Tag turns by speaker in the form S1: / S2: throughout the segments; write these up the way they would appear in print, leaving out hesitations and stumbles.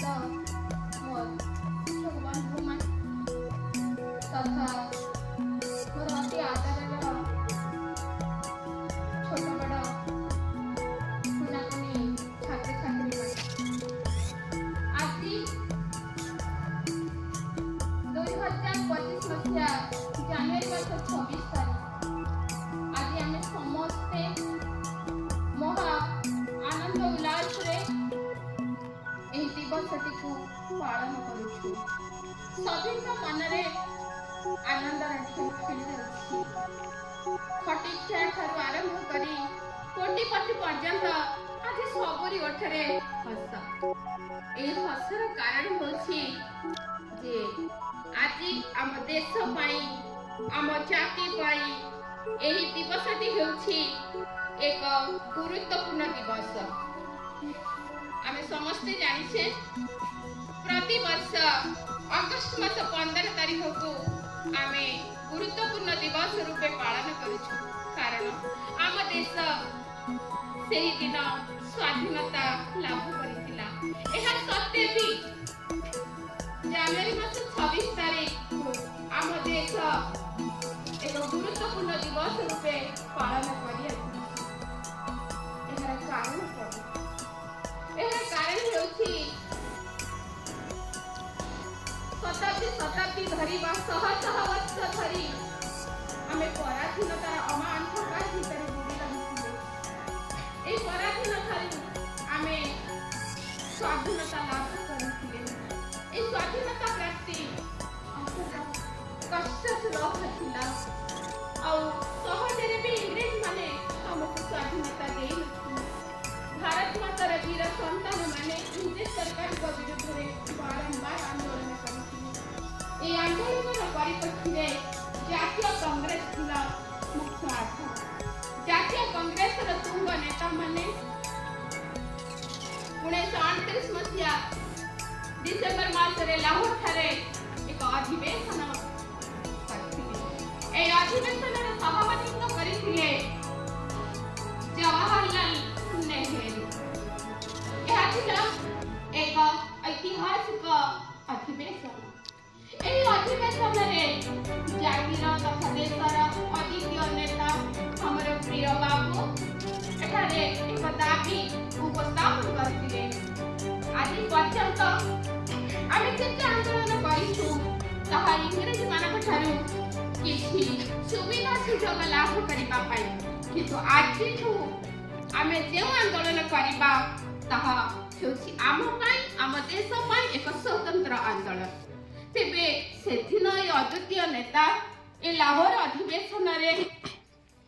S1: मोर शिक्षक बंधुमान तथा मोर अति आदरर छोट बड़ कुनाकुनी छात्र छात्री आज 2025 मसीहा ଜାନୁଆରୀ ମାସ 26 ତାରିଖ ଆଜି ଆମେ ସମସ୍ତେ ମହା ଆନନ୍ଦ ଉଲ୍ଲାସରେ ଏହି ଦିବସଟିକୁ ପାଳନ କରୁଛୁ। ସଭିଙ୍କ ମନରେ ଆନନ୍ଦର ଢେଉ ଖେଳି ରହିଛି। ଖଟିଖିଆ ଠାରୁ ଆରମ୍ଭ କରି କୋଟିପତି ପର୍ଯ୍ୟନ୍ତ ଆଜି ସବୁରି ଓଠରେ ହସ। ଏହି ହସର କାରଣ ହେଉଛି ଯେ ଆଜି ଆମ ଦେଶ ପାଇଁ ଆମ ଜାତି ପାଇଁ ଏହି ଦିବସଟି ହେଉଛି ଏକ ଗୁରୁତ୍ୱପୂର୍ଣ୍ଣ ଦିବସ। ଆମେ ସମସ୍ତେ ଜାଣିଛେ ପ୍ରତିବର୍ଷ ଅଗଷ୍ଟ ମାସ 15 ତାରିଖକୁ ଆମେ ଗୁରୁତ୍ୱପୂର୍ଣ୍ଣ ଦିବସ ରୂପେ ପାଳନ କରୁଛୁ। କାରଣ ଆମ ଦେଶ ସେହି ଦିନ ସ୍ୱାଧୀନତା ଲାଭ କରିଥିଲା। ଏହା ସତ୍ତ୍ୱେ ବି ଜାନୁଆରୀ ମାସ 26 ତାରିଖକୁ ଆମ ଦେଶ ଏକ ଗୁରୁତ୍ୱପୂର୍ଣ୍ଣ ଦିବସ ରୂପେ ପାଳନ କରିଆସିଛି। ଏହାର କାରଣ କ'ଣ? ଏହାର କାରଣ ହେଉଛି ଶତାବ୍ଦୀ ଧରି ବା ଶହ ଶହ ବର୍ଷ ଧରି ଆମେ ପରାଧୀନତାର ଅମାନ୍ଧକାର ଭିତରେ ବୁଡ଼ି ରହିଥିଲେ। ଏହି ପରାଧୀନତାରୁ ଆମେ ସ୍ୱାଧୀନତା ଲାଭ କରିଥିଲେ। ଏହି ସ୍ୱାଧୀନତା ପ୍ରାପ୍ତି କଷ୍ଟସୁଲଭ ଥିଲା ଆଉ ସହଜରେ ବି ଇଂରେଜ ମାନେ ଆମକୁ ସ୍ୱାଧୀନତା ଦେଇନଥିଲେ। ଭାରତ ମାତାର ବୀର ସନ୍ତାନ ମାନେ ଇଂରେଜ ସରକାରଙ୍କ ବିରୁଦ୍ଧରେ ବାରମ୍ବାର ଆନ୍ଦୋଳନ କରିଥିଲେ। ଏହି ଆନ୍ଦୋଳନର ପରିପ୍ରେକ୍ଷୀରେ ଜାତୀୟ କଂଗ୍ରେସ ଥିଲା ମୁଖ୍ୟ ଆଧାର। ଜାତୀୟ କଂଗ୍ରେସର ତୁଙ୍ଗ ନେତାମାନେ 1938 ମସିହା ଡିସେମ୍ବର ମାସରେ ଲାହୋର ଠାରେ ଏକ ଅଧିବେଶନ କରିଥିଲେ। ଏହି ଅଧିବେଶନର ସଭାପତିତ୍ୱ କରିଥିଲେ ଜବାହରଲାଲ ନେହେରୁ। ଏହା ଥିଲା ଏକ ଐତିହାସିକ ଅଧିବେଶନ। ଏହି ଅଧିବେଶନରେ ଜାତିର ତଥା ଦେଶର ଅଦ୍ୱିତୀୟ ନେତା ଆମର ପ୍ରିୟ ବାବୁ ଏଠାରେ ଏକ ଦାବି ଉପସ୍ଥାପନ କରିଥିଲେ। ଆଜି ପର୍ଯ୍ୟନ୍ତ ଆମେ ଯେତେ ଆନ୍ଦୋଳନ କରିଛୁ ତାହା ଇଂରେଜ ମାନଙ୍କ ଠାରୁ କିଛି ସୁବିଧା ସୁଯୋଗ ଲାଭ କରିବା ପାଇଁ, କିନ୍ତୁ ଆଜିଠୁ ଆମେ ଯେଉଁ ଆନ୍ଦୋଳନ କରିବା ତାହା ହେଉଛି ଆମ ପାଇଁ, ଆମ ଦେଶ ପାଇଁ ଏକ ସ୍ୱତନ୍ତ୍ର ଆନ୍ଦୋଳନ। ତେବେ ସେଦିନ ଏ ଅଦ୍ୱିତୀୟ ନେତା ଏ ଲାହୋର ଅଧିବେଶନରେ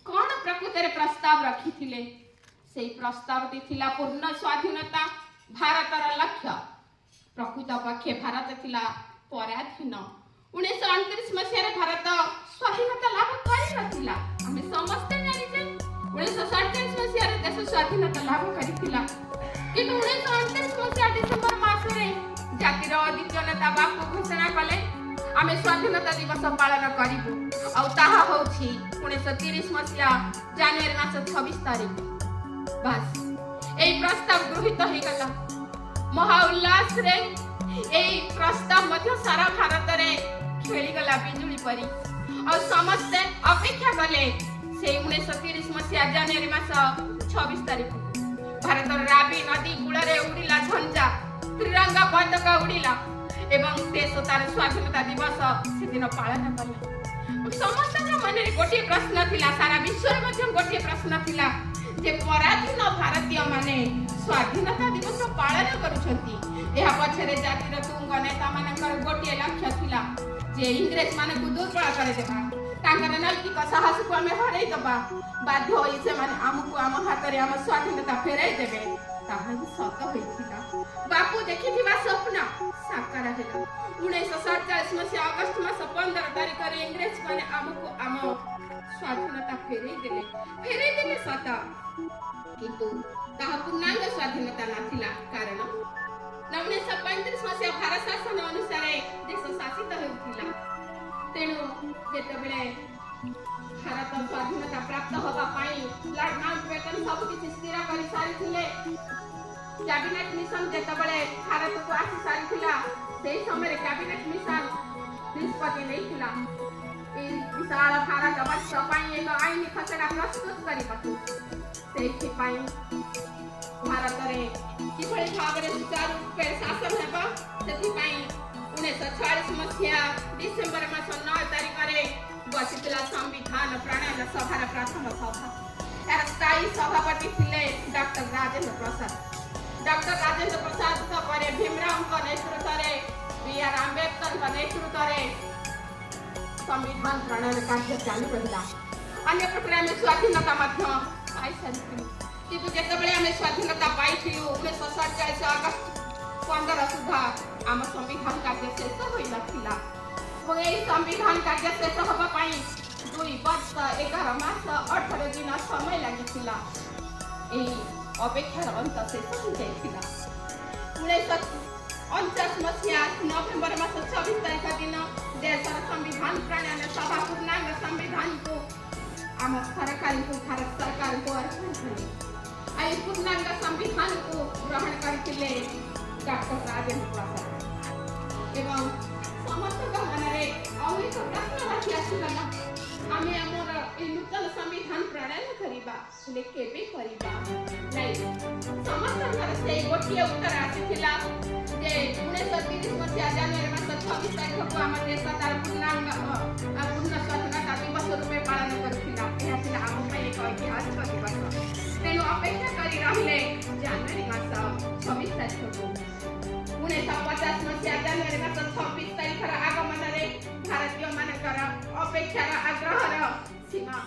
S1: କ'ଣ ପ୍ରକୃତରେ ପ୍ରସ୍ତାବ ରଖିଥିଲେ? ସେହି ପ୍ରସ୍ତାବଟି ଥିଲା ପୂର୍ଣ୍ଣ ସ୍ୱାଧୀନତା ଭାରତର ଲକ୍ଷ୍ୟ। ପ୍ରକୃତ ପକ୍ଷେ ଭାରତ ଥିଲା ପରାଧୀନ। 1929 ମସିହାରେ ଭାରତ ସ୍ୱାଧୀନତା ଲାଭ କରିନଥିଲା। ଆମେ ସମସ୍ତେ ଜାଣିଛେ 1947 ମସିହାରେ ଦେଶ ସ୍ୱାଧୀନତା ଲାଭ କରିଥିଲା। କିନ୍ତୁ 1929 ମସିହା ଡିସେମ୍ବର ମାସରେ ଜାତିର ଅଦ୍ୱିତୀୟ ନେତା ବାପୁ ଘୋଷଣା କଲେ ଆମେ ସ୍ୱାଧୀନତା ଦିବସ ପାଳନ କରିବୁ। ଆଉ ତାହା ହେଉଛି 1930 ମସିହା ଜାନୁଆରୀ ମାସ 26 ତାରିଖ। ବାସ୍ ଏହି ପ୍ରସ୍ତାବ ଗୃହୀତ ହେଇଗଲା। ମହା ଉଲ୍ଲାସରେ ଏହି ପ୍ରସ୍ତାବ ମଧ୍ୟ ସାରା ଭାରତରେ ଖେଳିଗଲା ବିଜୁଳି ପରି। ଆଉ ସମସ୍ତେ ଅପେକ୍ଷା କଲେ ସେଇ 1930 ମସିହା ଜାନୁଆରୀ ମାସ 26 ତାରିଖ। ଭାରତର ରାବି ନଦୀ କୂଳରେ ଉଡ଼ିଲା ଝଞ୍ଜା, ତ୍ରିରଙ୍ଗା ପତାକା ଉଡ଼ିଲା ଏବଂ ଦେଶ ତାର ସ୍ୱାଧୀନତା ଦିବସ ସେଦିନ ପାଳନ କଲା। ସମସ୍ତଙ୍କ ମନରେ ଗୋଟିଏ ପ୍ରଶ୍ନ ଥିଲା, ସାରା ବିଶ୍ୱରେ ମଧ୍ୟ ଗୋଟିଏ ପ୍ରଶ୍ନ ଥିଲା ଯେ ପରାଧୀନ ଭାରତୀୟ ମାନେ ସ୍ୱାଧୀନତା ଦିବସ ପାଳନ କରୁଛନ୍ତି। ଏହା ପଛରେ ଜାତିର ତୁଙ୍ଗ ନେତା ମାନଙ୍କର ଗୋଟିଏ ଲକ୍ଷ୍ୟ ଥିଲା ଯେ ଇଂରେଜ ମାନଙ୍କୁ ଦୁର୍ବଳ କରିଦେବା, ତାଙ୍କର ନୈତିକ ସାହସକୁ ଆମେ ହରାଇ ଦେବା। ବାଧ୍ୟ ହୋଇ ସେମାନେ ଆମକୁ ଆମ ହାତରେ ଆମ ସ୍ୱାଧୀନତା ଫେରାଇ ଦେବେ। ତାହା ହିଁ ସତ ହୋଇଥିଲା। ବାପୁ ଦେଖିଥିବା ସ୍ୱପ୍ନ ସାକାର ହେଲା। 1947 ମସିହା ଅଗଷ୍ଟ ମାସ 15 ତାରିଖରେ ଇଂରେଜ ମାନେ ଆମକୁ ଆମ ସ୍ୱାଧୀନତା ଫେରାଇ ଦେଲେ ସତ, କିନ୍ତୁ ତାହା ପୂର୍ଣ୍ଣାଙ୍ଗ ସ୍ୱାଧୀନତା ନଥିଲା। କାରଣ 1935 ମସିହା ଭାରତ ଶାସନ ଅନୁସାରେ ଦେଶ ଶାସିତ ହେଉଥିଲା। ତେଣୁ ଯେତେବେଳେ ଭାରତ ସ୍ୱାଧୀନତା ପ୍ରାପ୍ତ ହେବା ପାଇଁ ଲର୍ଡ ମାଉଣ୍ଟବେଟନ ସବୁ କିଛି ସ୍ଥିର କରି ସାରିଥିଲେ, कैबिनेट मिशन जेतबळे भारत को आसी सारिथिला सेही समय कैबिनेट मिशन निष्पत्ति नैथिला ए विशाल भारत वर्ष ପାଇଁ ଏକ ଆଇନ ଖସଡ଼ା ପ୍ରସ୍ତୁତ କରିବାକୁ ସେଇଥିପାଇଁ ଭାରତରେ କିଭଳି ଭାବରେ ସୁଚାରୁ ରୂପେ ଶାସନ ହେବ ସେଥିପାଇଁ 1946 ମସିହା ଡିସେମ୍ବର ମାସ 9 ତାରିଖରେ ବସିଥିଲା ସମ୍ବିଧାନ ପ୍ରଣୟନ ସଭାର ପ୍ରଥମ ସଭା। ଏହାର ସ୍ଥାୟୀ ସଭାପତି ଥିଲେ ଡକ୍ଟର ରାଜେନ୍ଦ୍ର ପ୍ରସାଦ। ଡକ୍ଟର ରାଜେନ୍ଦ୍ର ପ୍ରସାଦଙ୍କ ପରେ ଭୀମରାଓଙ୍କ ନେତୃତ୍ୱରେ B.R. ଆମ୍ବେଦକରଙ୍କ ନେତୃତ୍ୱରେ संविधान प्रणयन कार्य चालू रहा। अन्य प्रकार आम स्वाधीनता पाई किंतु जितेबाला आम स्वाधीनता पाई 1947 अगस्त 15 सुधा आम संविधान कार्य शेष हो ना। संविधान कार्य शेष होगा 2 वर्ष 11 मास 18 दिन समय लगी अपेक्षार अंत शेष हो जाता। 1949 मसीहा नवेम्बर मास 26 तारीख दिन देशर संविधान प्रणयन सभा पूर्णांग संविधान को आम सरकार को भारत सरकार को अर्पण कले। आई पूर्णांग संविधान को ग्रहण करथिले डॉक्टर राजेंद्र प्रसाद एवं समस्त मनरे अनेक प्रश्न बाकी आसिला आमे हमर ए नूतन संविधान प्रणयन करिबा ले केबे करिबा नाही समस्त घर से गोटिए उत्तर आसिथिला जे 1930 मसीहा जनवरी मास 26 तारिख को आम देश तार पूर्ण स्वाधीनता दिवस रूपे पालन करथिला। एहा थिला आम पे एक ऐतिहासिक दिवस। तेनु अपेक्षा करी रहिले जनवरी मास 26 तारिख को 1950 मसीहा जनवरी मास 26 तारिखर आगमन रे भारतीय मानकर अपेक्षार आग्रहर सीमा